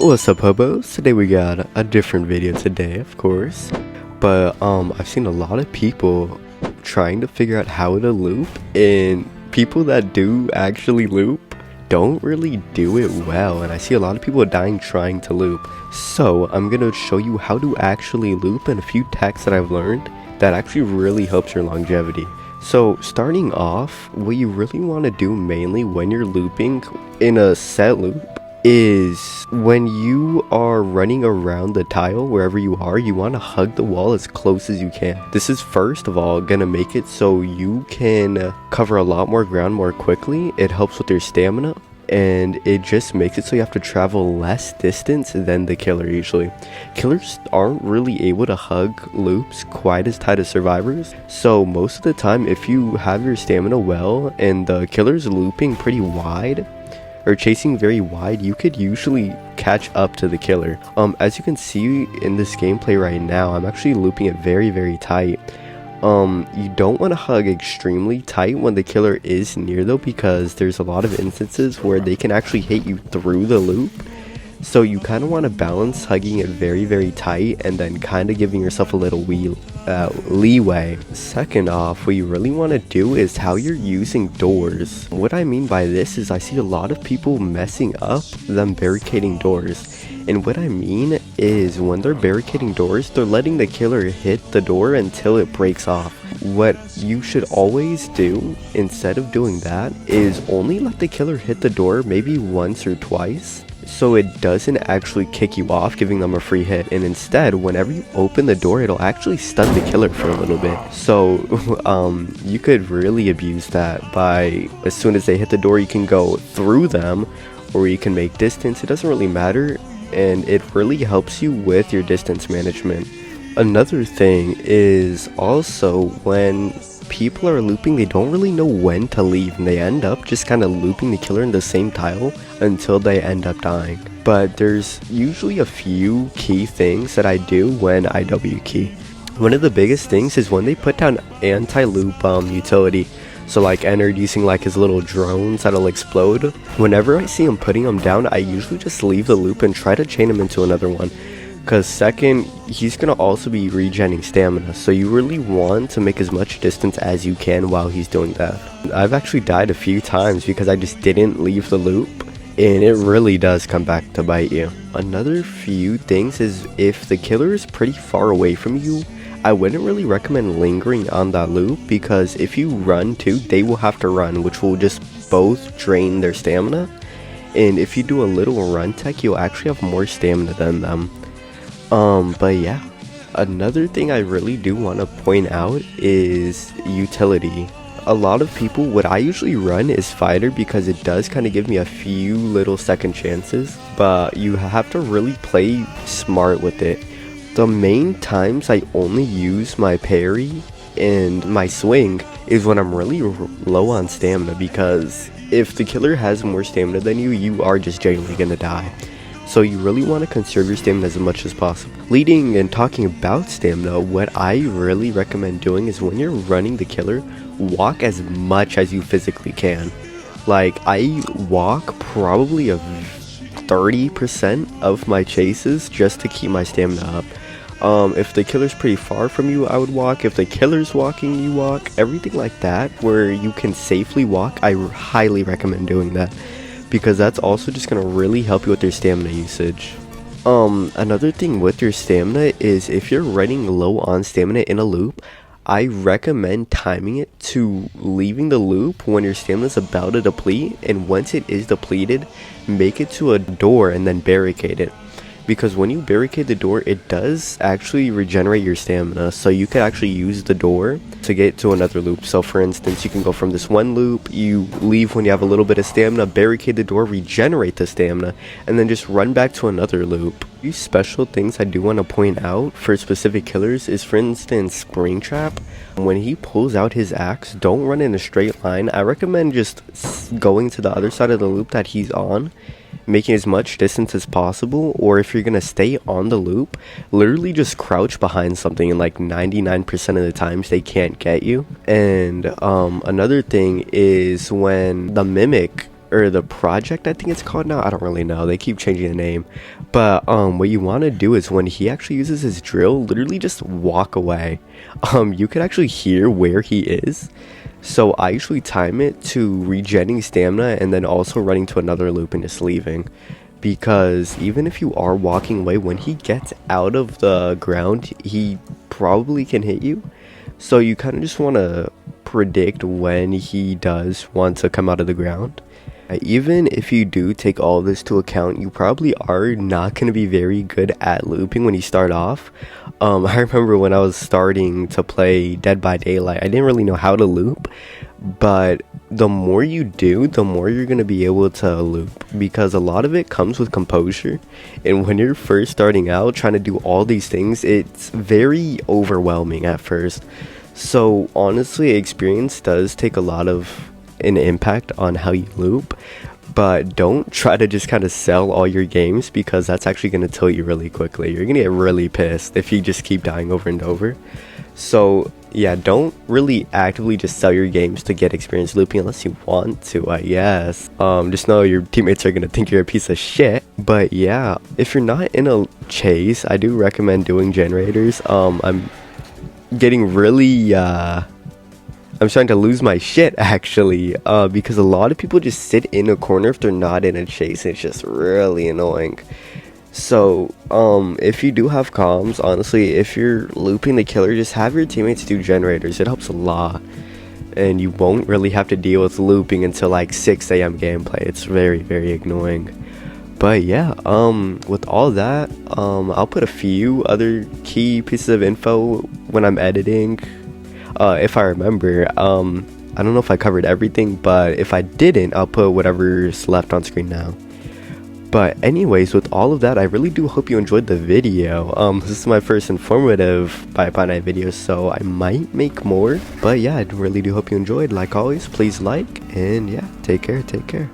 What's up, hobos? Today we got a different video today, of course. But I've seen a lot of people trying to figure out how to loop, and people that do actually loop don't really do it well, and I see a lot of people dying trying to loop. So I'm gonna show you how to actually loop and a few techs that I've learned that actually really helps your longevity. So starting off, what you really want to do mainly when you're looping in a set loop is when you are running around the tile wherever you are, you want to hug the wall as close as you can. This is first of all gonna make it so you can cover a lot more ground more quickly. It helps with your stamina, and it just makes it so you have to travel less distance than the killer usually. Killers aren't really able to hug loops quite as tight as survivors, so most of the time if you have your stamina well and the killer's looping pretty wide or chasing very wide, you could usually catch up to the killer. As you can see in this gameplay right now, I'm actually looping it very tight. You don't want to hug extremely tight when the killer is near though, because there's a lot of instances where they can actually hit you through the loop. So you kind of want to balance hugging it very tight and then kind of giving yourself a little leeway. Second off, what you really want to do is how you're using doors. What I mean by this is I see a lot of people messing up them barricading doors. And what I mean is when they're barricading doors, they're letting the killer hit the door until it breaks off. What you should always do instead of doing that is only let the killer hit the door maybe once or twice, so it doesn't actually kick you off, giving them a free hit. And instead, whenever you open the door, it'll actually stun the killer for a little bit. So you could really abuse that by, as soon as they hit the door, you can go through them, or you can make distance. It doesn't really matter, and it really helps you with your distance management. Another thing is also when people are looping, they don't really know when to leave, and they end up just kind of looping the killer in the same tile until they end up dying. But there's usually a few key things that I do when I W key. One of the biggest things is when they put down anti-loop utility. So like Ennard using like his little drones that'll explode. Whenever I see him putting them down, I usually just leave the loop and try to chain him into another one. Because second, he's going to also be regenerating stamina, so you really want to make as much distance as you can while he's doing that. I've actually died a few times because I just didn't leave the loop, and it really does come back to bite you. Another few things is if the killer is pretty far away from you, I wouldn't really recommend lingering on that loop, because if you run too, they will have to run, which will just both drain their stamina. And if you do a little run tech, you'll actually have more stamina than them. But yeah, another thing I really do want to point out is utility. A lot of people, what I usually run is fighter because it does kind of give me a few little second chances, but you have to really play smart with it. The main times I only use my parry and my swing is when I'm really low on stamina, because if the killer has more stamina than you, you are just generally gonna die. So you really want to conserve your stamina as much as possible. Leading and talking about stamina, what I really recommend doing is when you're running the killer, walk as much as you physically can. Like, I walk probably a 30% of my chases just to keep my stamina up. If the killer's pretty far from you, I would walk. If the killer's walking, you walk. Everything like that where you can safely walk, I highly recommend doing that, because that's also just going to really help you with your stamina usage. Another thing with your stamina is if you're running low on stamina in a loop, I recommend timing it to leaving the loop when your stamina is about to deplete, and once it is depleted, make it to a door and then barricade it. Because when you barricade the door, it does actually regenerate your stamina, so you could actually use the door to get to another loop. So for instance, you can go from this one loop, you leave when you have a little bit of stamina, barricade the door, regenerate the stamina, and then just run back to another loop. These special things I do want to point out for specific killers is, for instance, Springtrap. When he pulls out his axe, don't run in a straight line. I recommend just going to the other side of the loop that he's on, making as much distance as possible, or if you're gonna stay on the loop, literally just crouch behind something, and like 99% of the times they can't get you. And another thing is when the mimic or the project, I think it's called now. I don't really know. They keep changing the name. But what you want to do is when he actually uses his drill, literally just walk away. You can actually hear where he is. So I usually time it to regenerating stamina and then also running to another loop and just leaving. Because even if you are walking away, when he gets out of the ground, he probably can hit you. So you kind of just want to predict when he does want to come out of the ground. Even if you do take all this to account, you probably are not going to be very good at looping when you start off. I remember when I was starting to play Dead by Daylight, I didn't really know how to loop, but the more you do, the more you're going to be able to loop, because a lot of it comes with composure. And when you're first starting out trying to do all these things, it's very overwhelming at first. So honestly, experience does take a lot of an impact on how you loop, but don't try to just kind of sell all your games, because that's actually going to tilt you really quickly. You're going to get really pissed if you just keep dying over and over. So yeah, don't really actively just sell your games to get experience looping unless you want to, I guess. Just know your teammates are going to think you're a piece of shit. But yeah, if you're not in a chase, I do recommend doing generators. I'm getting really I'm starting to lose my shit actually, because a lot of people just sit in a corner if they're not in a chase, and it's just really annoying. So if you do have comms, honestly, if you're looping the killer, just have your teammates do generators. It helps a lot, and you won't really have to deal with looping until like 6 a.m. gameplay. It's very, very annoying. But yeah, with all that, I'll put a few other key pieces of info when I'm editing. If I remember, I don't know if I covered everything, but if I didn't, I'll put whatever's left on screen now. But anyways, with all of that, I really do hope you enjoyed the video. This is my first informative Bye Night video, so I might make more. But yeah, I really do hope you enjoyed. Like always, please like, and yeah, take care.